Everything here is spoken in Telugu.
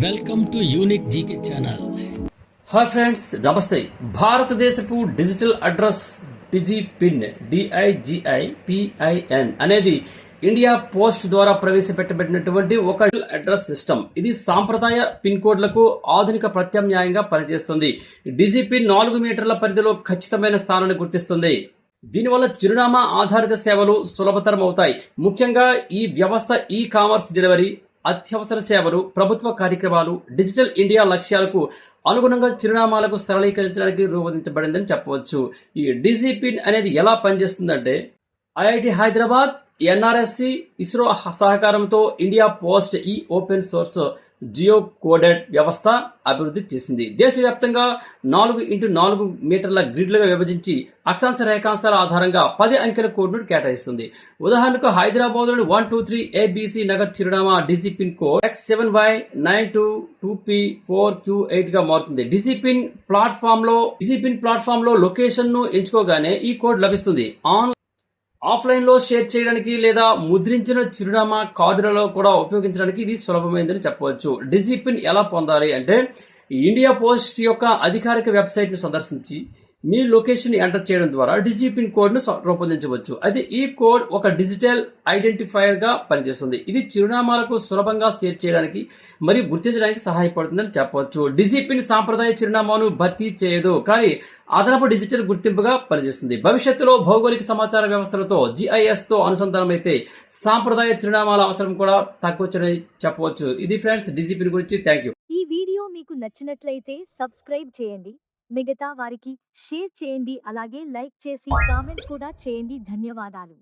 Welcome to unique GK channel. Hi friends, నమస్తే. భారతదేశపు డిజిటల్ అడ్రస్ డిజిపిన్ DIGIPIN అనేది ఇండియా పోస్ట్ ద్వారా ప్రవేశపెట్టబడినటువంటి ఒక అడ్రస్ సిస్టమ్. ఇది సాంప్రదాయ పిన్ కోడ్లకు ఆధునిక ప్రత్యామ్నాయంగా పనిచేస్తుంది. డిజిపిన్ 4 మీటర్ల పరిధిలో ఖచ్చితమైన స్థానాన్ని గుర్తిస్తుంది. దీనివల్ల చిరునామా ఆధారిత సేవలు సులభతరం అవుతాయి. ముఖ్యంగా ఈ వ్యవస్థ కామర్స్ డెలివరీ, అత్యవసర సేవలు, ప్రభుత్వ కార్యక్రమాలు, డిజిటల్ ఇండియా లక్ష్యాలకు అనుగుణంగా చిరునామాలకు సరళీకరించడానికి రూపొందించబడిందని చెప్పవచ్చు. ఈ డిజిపిన్ అనేది ఎలా పనిచేస్తుందంటే, IIT హైదరాబాద్, NRSC, ఇస్రో సహకారంతో India post open source geo coded వ్యవస్థ అభివృద్ధి చేసింది. దేశవ్యాప్తంగా 4x4 మీటర్ల గ్రిడ్లుగా విభజించి అక్షాంశ రేఖాంశాల ఆధారంగా 10 అంకెల కోడ్ను కేటాయిస్తుంది. ఉదాహరణకు హైదరాబాద్లోని 123 ABC నగర్ చిరునామా డిజిపిన్ కోడ్ X7Y922P4Q8 గా మారుతుంది. డిజిపిన్ ప్లాట్ఫామ్ లో లొకేషన్ ను ఎంచుకోగానే ఈ కోడ్ లభిస్తుంది. ఆఫ్లైన్లో షేర్ చేయడానికి లేదా ముద్రించిన చిరునామా కార్డులలో కూడా ఉపయోగించడానికి ఇది సులభమైందని చెప్పవచ్చు. డిజిపిన్ ఎలా పొందాలి అంటే, ఇండియా పోస్ట్ యొక్క అధికారిక వెబ్సైట్ను సందర్శించి మీ లొకేషన్ ఎంటర్ చేయడం ద్వారా డిజిపిన్ కోడ్ను రూపొందించవచ్చు. అయితే ఈ కోడ్ ఒక డిజిటల్ ఐడెంటిఫైయర్గా పనిచేస్తుంది. ఇది చిరునామాలకు సులభంగా షేర్ చేయడానికి మరియు గుర్తించడానికి సహాయపడుతుందని చెప్పవచ్చు. డిజిపిన్ సాంప్రదాయ చిరునామాను భర్తీ చేయదు, కానీ అదనపు డిజిటల్ గుర్తింపుగా పనిచేస్తుంది. భవిష్యత్తులో భౌగోళిక సమాచార వ్యవస్థలతో GISతో అనుసంధానమైతే సాంప్రదాయ చిరునామాల అవసరం కూడా తగ్గొచ్చని చెప్పవచ్చు. ఇది ఫ్రెండ్స్ డిజిపిన్ గురించి. Thank you. ఈ వీడియో మీకు నచ్చినట్లయితే సబ్స్క్రైబ్ చేయండి, మిగతా వారికి షేర్ చేయండి, అలాగే లైక్ చేసి కామెంట్ కూడా చేయండి. ధన్యవాదాలు.